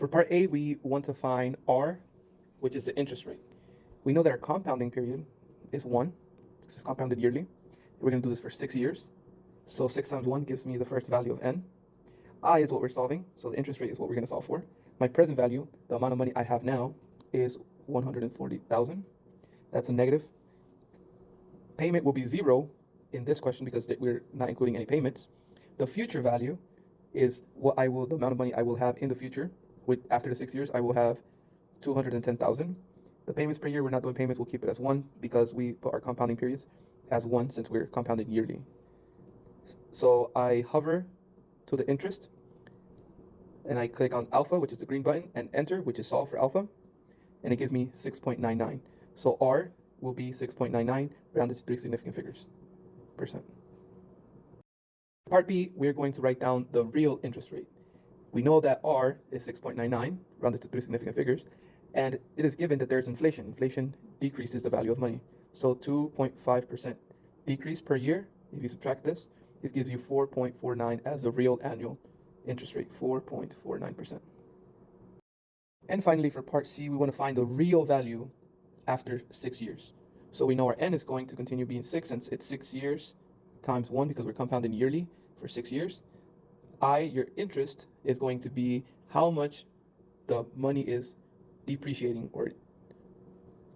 For part A, we want to find R, which is the interest rate. We know that our compounding period is 1. This is compounded yearly. We're going to do this for 6 years. So 6 times 1 gives me the first value of n. I is what we're solving, so the interest rate is what we're going to solve for. My present value, the amount of money I have now, is 140,000. That's a negative. Payment will be 0 in this question because we're not including any payments. The future value is the amount of money I will have in the future. After the 6 years, I will have 210,000. The payments per year, we're not doing payments, we'll keep it as 1 because we put our compounding periods as 1 since we're compounded yearly. So I hover to the interest and I click on alpha, which is the green button, and enter, which is solve for alpha, and it gives me 6.99. So R will be 6.99 rounded to 3 significant figures percent. Part B, we're going to write down the real interest rate. We know that R is 6.99 rounded to 3 significant figures, and it is given that there's inflation. Inflation decreases the value of money. So 2.5% decrease per year. If you subtract this, it gives you 4.49 as the real annual interest rate, 4.49%. And finally, for part C, we want to find the real value after 6 years. So we know our n is going to continue being 6 since it's 6 years times 1 because we're compounding yearly for 6 years. Your interest, is going to be how much the money is depreciating or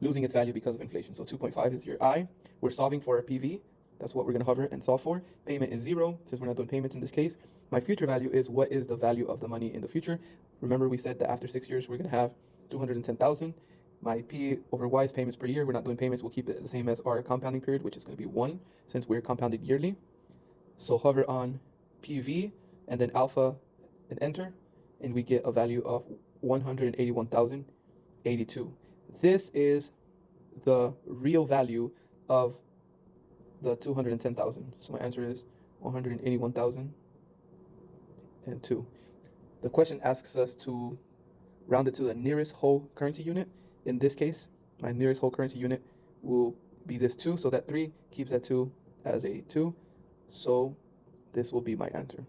losing its value because of inflation. So 2.5 is your I. We're solving for a PV. That's what we're going to hover and solve for. Payment is 0, since we're not doing payments in this case. My future value is what is the value of the money in the future. Remember, we said that after 6 years, we're going to have 210,000. My P over Y is payments per year. We're not doing payments. We'll keep it the same as our compounding period, which is going to be 1, since we're compounded yearly. So hover on PV and then alpha and enter, and we get a value of 181,082. This is the real value of the 210,000. So my answer is 181,002. The question asks us to round it to the nearest whole currency unit. In this case, my nearest whole currency unit will be this 2, so that 3 keeps that 2 as a 2. So this will be my answer.